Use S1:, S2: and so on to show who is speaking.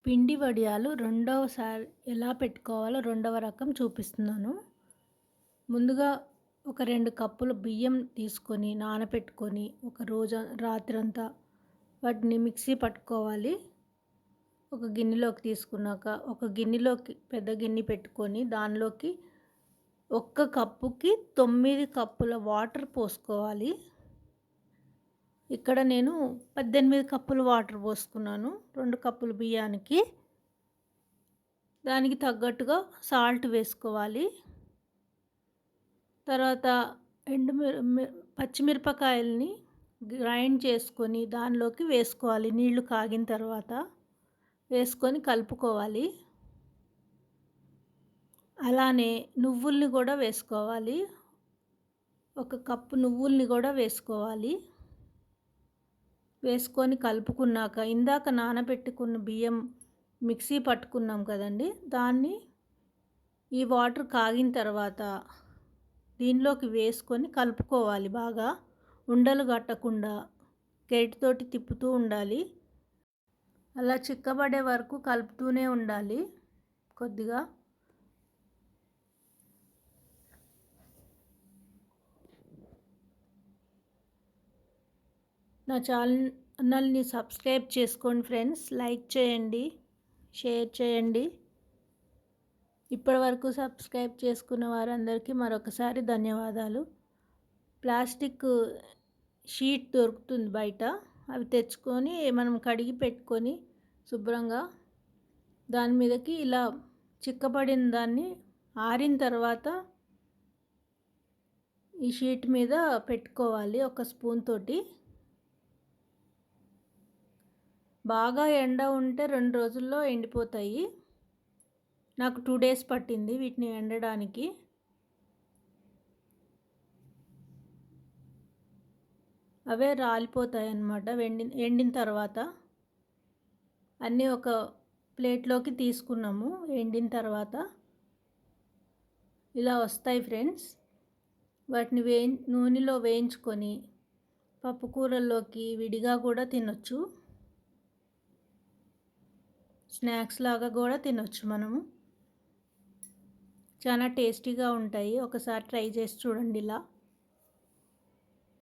S1: పిండి వడియాలు రెండవసారి ఎలా పెట్టుకోవాలో రెండవ రకం చూపిస్తున్నాను. ముందుగా ఒక 2 కప్పులు బియ్యం తీసుకొని నానబెట్టుకొని ఒక రోజు రాత్రంతా వాటిని మిక్సీ పట్టుకోవాలి. ఒక గిన్నెలోకి తీసుకున్నాక ఒక గిన్నెలోకి పెద్ద గిన్నె పెట్టుకొని దానిలోకి ఒక్క కప్పుకి 9 కప్పుల వాటర్ పోసుకోవాలి. ఇక్కడ నేను 18 కప్పులు వాటర్ పోసుకున్నాను. 2 కప్పులు బియ్యానికి. దానికి తగ్గట్టుగా సాల్ట్ వేసుకోవాలి. తర్వాత ఎండు మిర మి పచ్చిమిరపకాయలని గ్రైండ్ చేసుకొని దానిలోకి వేసుకోవాలి. నీళ్లు కాగిన తర్వాత వేసుకొని కలుపుకోవాలి. అలానే నువ్వుల్ని గూడా వేసుకోవాలి. ఒక కప్పు నువ్వుల్ని గూడా వేసుకోవాలి. వేసుకొని కలుపుకున్నాక ఇందాక నానబెట్టుకున్న బియ్యం మిక్సీ పట్టుకున్నాం కదండీ! దాన్ని ఈ వాటర్ కాగిన తర్వాత దీనిలోకి వేసుకొని కలుపుకోవాలి బాగా. ఉండలు కట్టకుండా గరిటెతోటి తిప్పుతూ ఉండాలి. అలా చిక్కబడే వరకు కలుపుతూనే ఉండాలి కొద్దిగా. నా ఛానల్‌ని సబ్స్క్రైబ్ చేసుకోండి ఫ్రెండ్స్. లైక్ చేయండి, షేర్ చేయండి. ఇప్పటివరకు సబ్స్క్రైబ్ చేసుకున్న వారందరికీ మరొకసారి ధన్యవాదాలు. ప్లాస్టిక్ షీట్ దొరుకుతుంది బయట. అవి తెచ్చుకొని మనం కడిగి పెట్టుకొని శుభ్రంగా దాని మీదకి ఇలా చిక్కబడిన దాన్ని ఆరిన తర్వాత ఈ షీట్ మీద పెట్టుకోవాలి ఒక స్పూన్ తోటి. బాగా ఎండ ఉంటే 2 రోజుల్లో ఎండిపోతాయి. నాకు 2 డేస్ పట్టింది వీటిని ఎండడానికి. అవే రాలిపోతాయన్నమాట ఎండిన తర్వాత. అన్నీ ఒక ప్లేట్లోకి తీసుకున్నాము ఎండిన తర్వాత. ఇలా వస్తాయి ఫ్రెండ్స్. వాటిని నూనెలో వేయించుకొని పప్పు కూరల్లోకి విడిగా కూడా తినొచ్చు. స్నాక్స్ లాగా కూడా తినొచ్చు మనము. చాలా టేస్టీగా ఉంటాయి. ఒకసారి ట్రై చేసి చూడండి ఇలా.